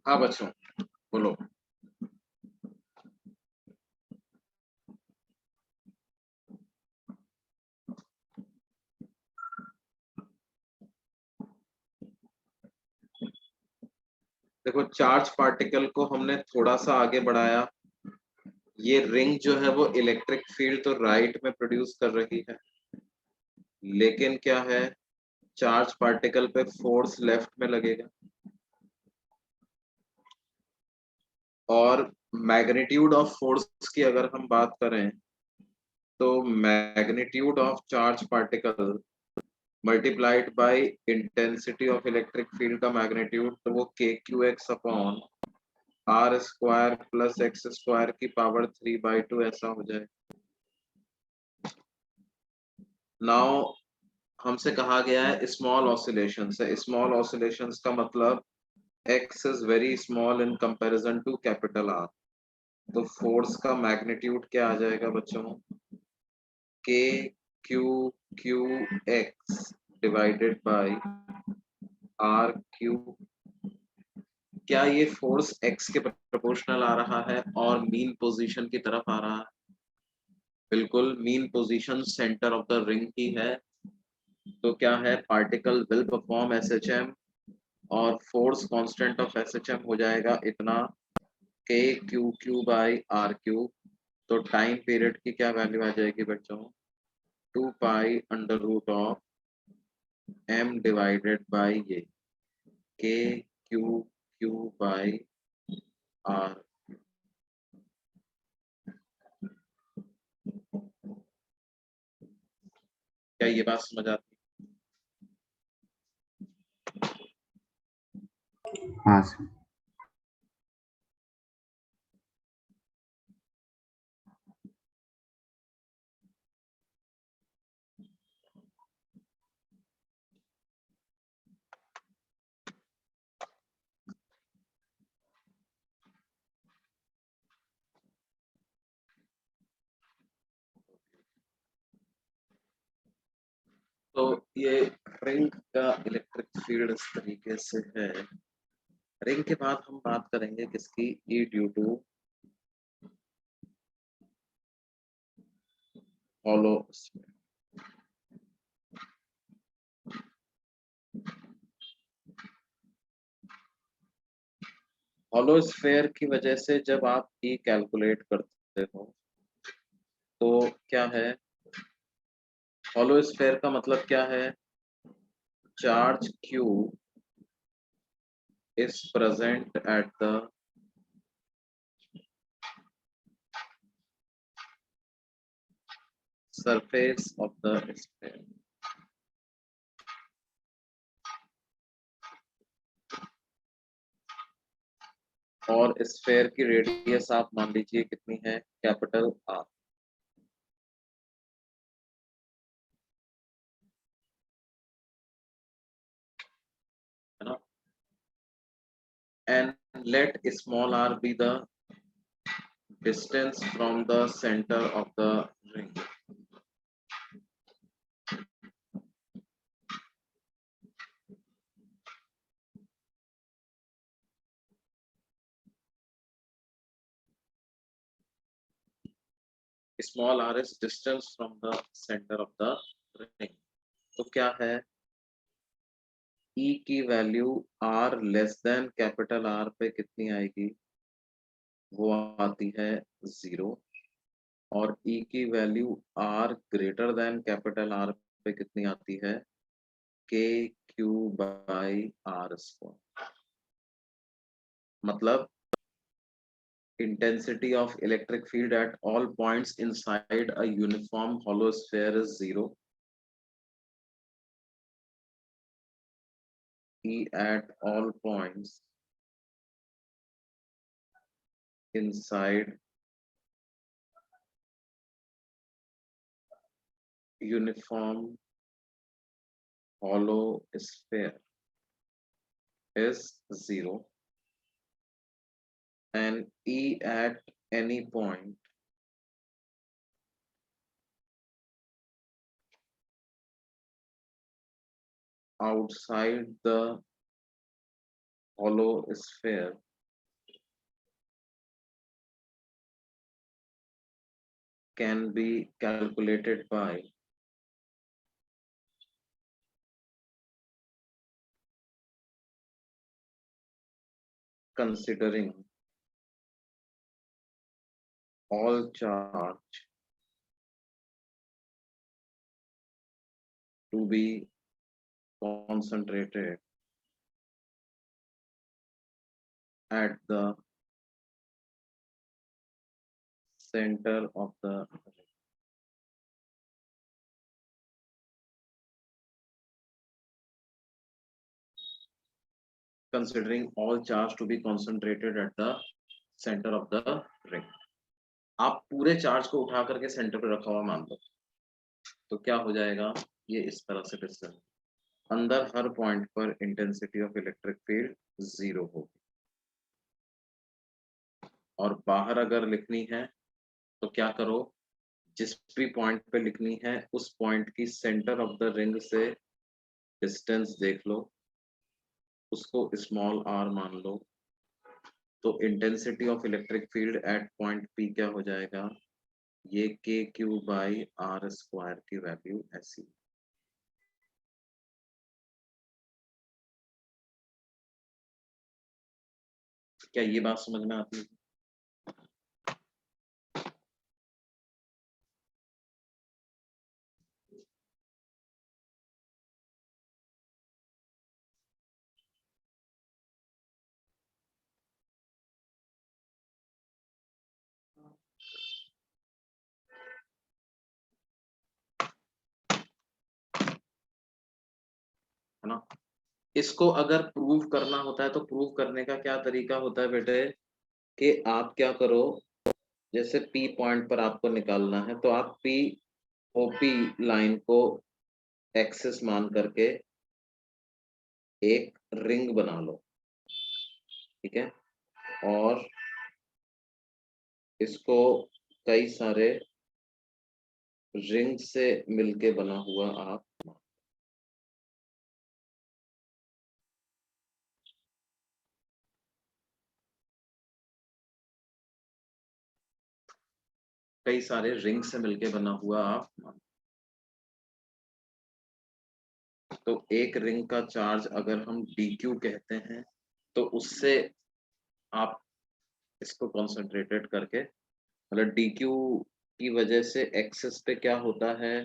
हाँ बच्चों बोलो। देखो चार्ज पार्टिकल को हमने थोड़ा सा आगे बढ़ाया, ये रिंग जो है वो इलेक्ट्रिक फील्ड तो राइट में प्रोड्यूस कर रही है, लेकिन क्या है, चार्ज पार्टिकल पे फोर्स लेफ्ट में लगेगा, और मैग्नीट्यूड ऑफ फोर्स की अगर हम बात करें तो magnitude of charge particle multiplied by intensity of electric field का मैग्नीट्यूड, तो वो k q x upon are square plus x square की पावर 3/2 ऐसा हो जाए। नाउ हमसे कहा गया है स्मॉल ऑसिलेशन से, स्मॉल ऑसिलेशंस का मतलब x is very small in comparison to capital R, तो फोर्स का मैग्नीट्यूड क्या आ जाएगा बच्चों, k q q x divided by R Q. क्या ये फोर्स x के प्रोपोर्शनल आ रहा है और मीन पोजीशन की तरफ आ रहा है? बिल्कुल, mean position centre of the ring की है, तो क्या है, पार्टिकल विल परफॉर्म एसएचएम और फोर्स कांस्टेंट ऑफ एसएचएम हो जाएगा इतना, k q q by R cube. तो टाइम पीरियड की क्या वैल्यू आ जाएगी बच्चों, 2 pi under root of m divided by ये k q q by are. क्या ये बात समझ आती हाँ सर। तो ये रिंग का इलेक्ट्रिक फील्ड इस तरीके से है। रिंग के बाद हम बात करेंगे किसकी, E due to hollow. Hollow sphere की वजह से जब आप ई कैलकुलेट करते हो तो क्या है, हॉलो स्फेयर का मतलब क्या है, charge q is present at the surface of the sphere। और स्फेयर की रेडियस आप मान लीजिए कितनी है, कैपिटल आर, है ना। And let small r be the distance from the center of the ring। Small r is distance from the center of the ring। तो क्या है, e की value r less than capital R पे कितनी आएगी, वो आती है 0, और e की value r greater than capital R पे कितनी आती है, के क्यू बाई आर स्क्वायर। मतलब intensity of electric field at all points inside a uniform hollow sphere is 0, E at all points inside uniform hollow sphere is 0, and E at any point outside the hollow sphere can be calculated by considering all charge to be concentrated at the center of the ring. Considering all charge to be concentrated at the center of the ring. आप पूरे charge को उठा करके centre पे रखा हुआ मान लो, तो क्या हो जाएगा, ये इस तरह से डिस्टेंस अंदर हर पॉइंट पर इंटेंसिटी ऑफ इलेक्ट्रिक फील्ड 0 होगी, और बाहर अगर लिखनी है तो क्या करो, जिस भी पॉइंट पे लिखनी है उस पॉइंट की सेंटर ऑफ द रिंग से डिस्टेंस देख लो, उसको स्मॉल r मान लो, तो intensity of electric field at point P क्या हो जाएगा, ये KQ/r² की वैल्यू ऐसी। क्या ये बात समझ में आती है? है ना? इसको अगर प्रूव करना होता है तो प्रूव करने का क्या तरीका होता है बेटे, कि आप क्या करो, जैसे P पॉइंट पर आपको निकालना है तो आप P OP लाइन को एक्सिस मान करके एक रिंग बना लो, ठीक है, और इसको कई सारे रिंग से मिलके बना हुआ आप कई सारे रिंग से मिलके बना हुआ आप मान, तो एक रिंग का चार्ज अगर हम DQ कहते हैं तो उससे आप इसको कॉन्सेंट्रेटेड करके, मतलब DQ की वजह से एक्सिस पे क्या होता है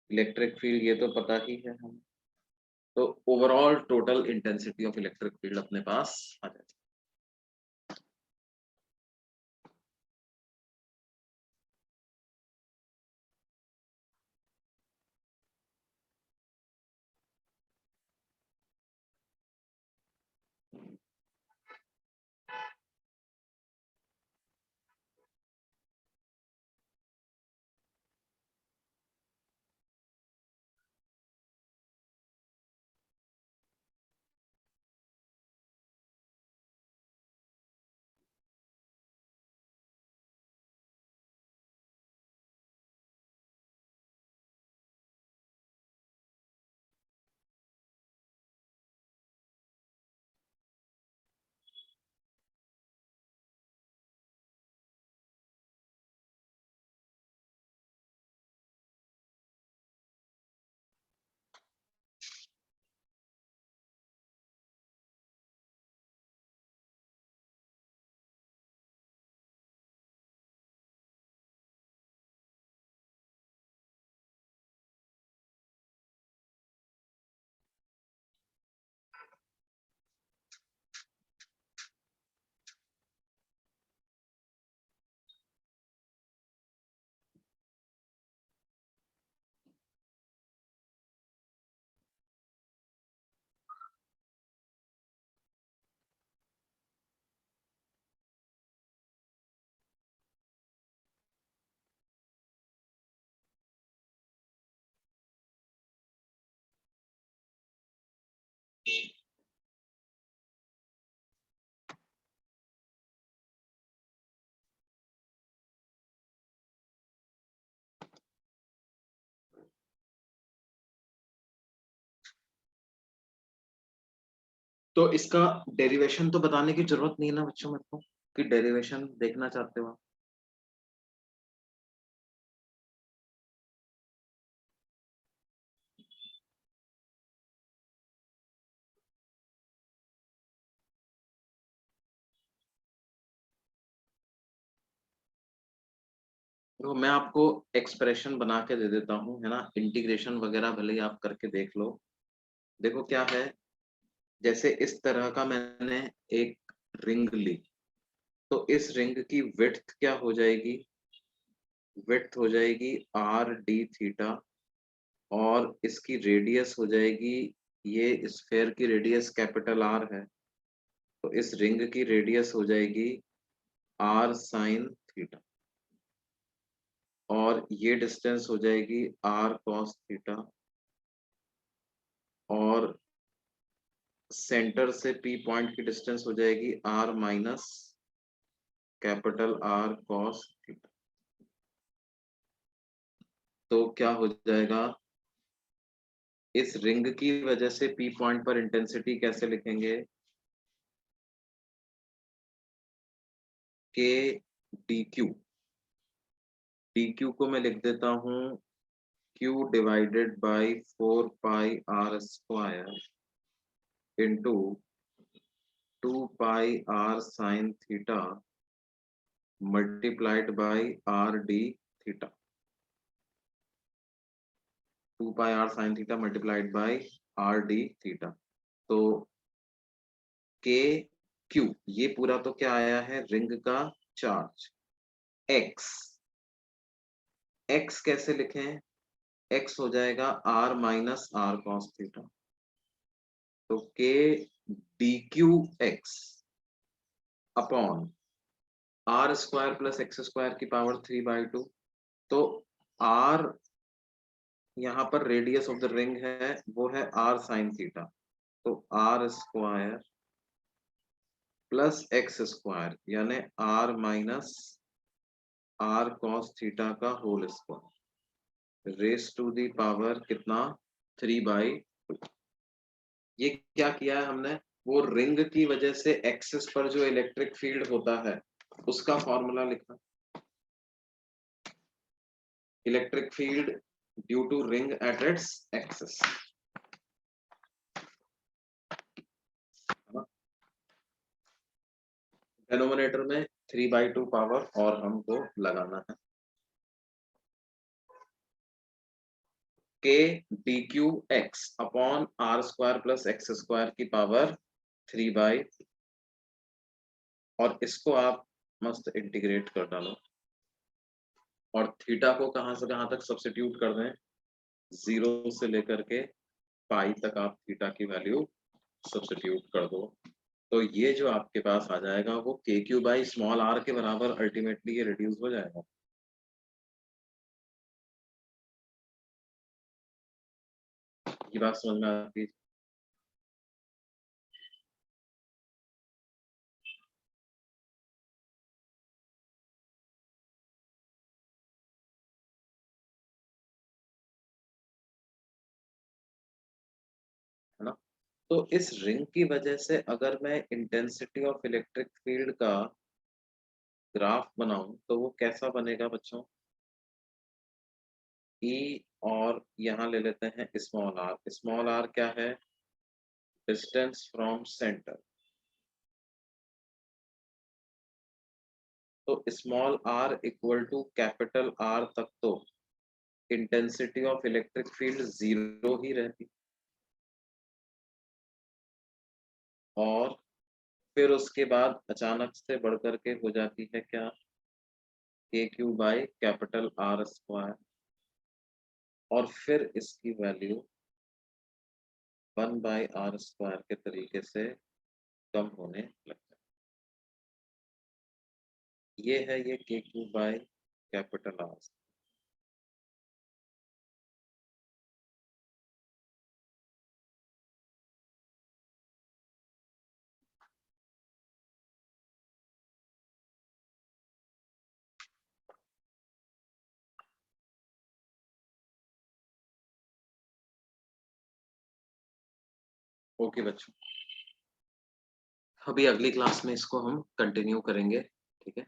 इलेक्ट्रिक फील्ड, ये तो पता ही है हम, तो overall total intensity of electric field अपने पास आ जाएगी। तो इसका डेरिवेशन तो बताने की जरूरत नहीं है ना बच्चों मेरे को, कि डेरिवेशन देखना चाहते हो आप? तो मैं आपको एक्सप्रेशन बना के दे देता हूँ, है ना, इंटीग्रेशन वगैरह भले ही आप करके देख लो। देखो क्या है, जैसे इस तरह का मैंने एक रिंग ली, तो इस रिंग की विड्थ क्या हो जाएगी, विड्थ हो जाएगी आर डी थीटा, और इसकी रेडियस हो जाएगी, ये स्फेयर की रेडियस कैपिटल आर है, तो इस रिंग की रेडियस हो जाएगी आर साइन थीटा, और ये डिस्टेंस हो जाएगी आर कॉस थीटा, और सेंटर से पी पॉइंट की डिस्टेंस हो जाएगी r minus capital R cos theta. तो क्या हो जाएगा, इस रिंग की वजह से पी पॉइंट पर इंटेंसिटी कैसे लिखेंगे, के डी क्यू, डी क्यू को मैं लिख देता हूँ Q divided by 4 pi r² into 2 pi r sine theta multiplied by R D theta, 2 pi r sine theta multiplied by R D theta. तो के क्यू, ये पूरा तो क्या आया है, रिंग का चार्ज, एक्स, एक्स कैसे लिखें, एक्स हो जाएगा r minus r cos theta, तो k d q x upon are square plus x square की पावर 3/2। तो आर, यहाँ पर रेडियस ऑफ द रिंग है, वो है आर साइन थीटा, तो r square plus x square यानी r minus r cos theta का whole square raise to the power कितना, 3/2। ये क्या किया है हमने, वो रिंग की वजह से एक्सिस पर जो इलेक्ट्रिक फील्ड होता है उसका फॉर्मूला लिखा, electric field due to ring at its axis. Denominator में 3/2 पावर और हमको लगाना है, k d q x upon are square plus x square की पावर 3/, और इसको आप मस्त इंटीग्रेट कर डालो, और थीटा को कहां से कहां तक सब्स्टिट्यूट कर दें, 0 से लेकर के पाई तक आप थीटा की वैल्यू सब्स्टिट्यूट कर दो, तो ये जो आपके पास आ जाएगा वो k Q by small are के बराबर अल्टीमेटली ये रिड्यूस हो जाएगा। ये बात समझ में आती है, है ना। तो इस रिंग की वजह से अगर मैं इंटेंसिटी ऑफ इलेक्ट्रिक फील्ड का ग्राफ बनाऊं तो वो कैसा बनेगा बच्चों, ई, और यहाँ ले लेते हैं स्मॉल आर, स्मॉल आर क्या है, डिस्टेंस फ्रॉम सेंटर, तो small r equal to capital R तक तो इंटेंसिटी ऑफ इलेक्ट्रिक फील्ड 0 ही रहती, और फिर उसके बाद अचानक से बढ़ करके हो जाती है क्या, के Q by capital R square, और फिर इसकी वैल्यू 1/r² के तरीके से कम होने लगता है। ये है ये k Q by capital R. Okay बच्चों, अभी अगली क्लास में इसको हम कंटिन्यू करेंगे, ठीक है।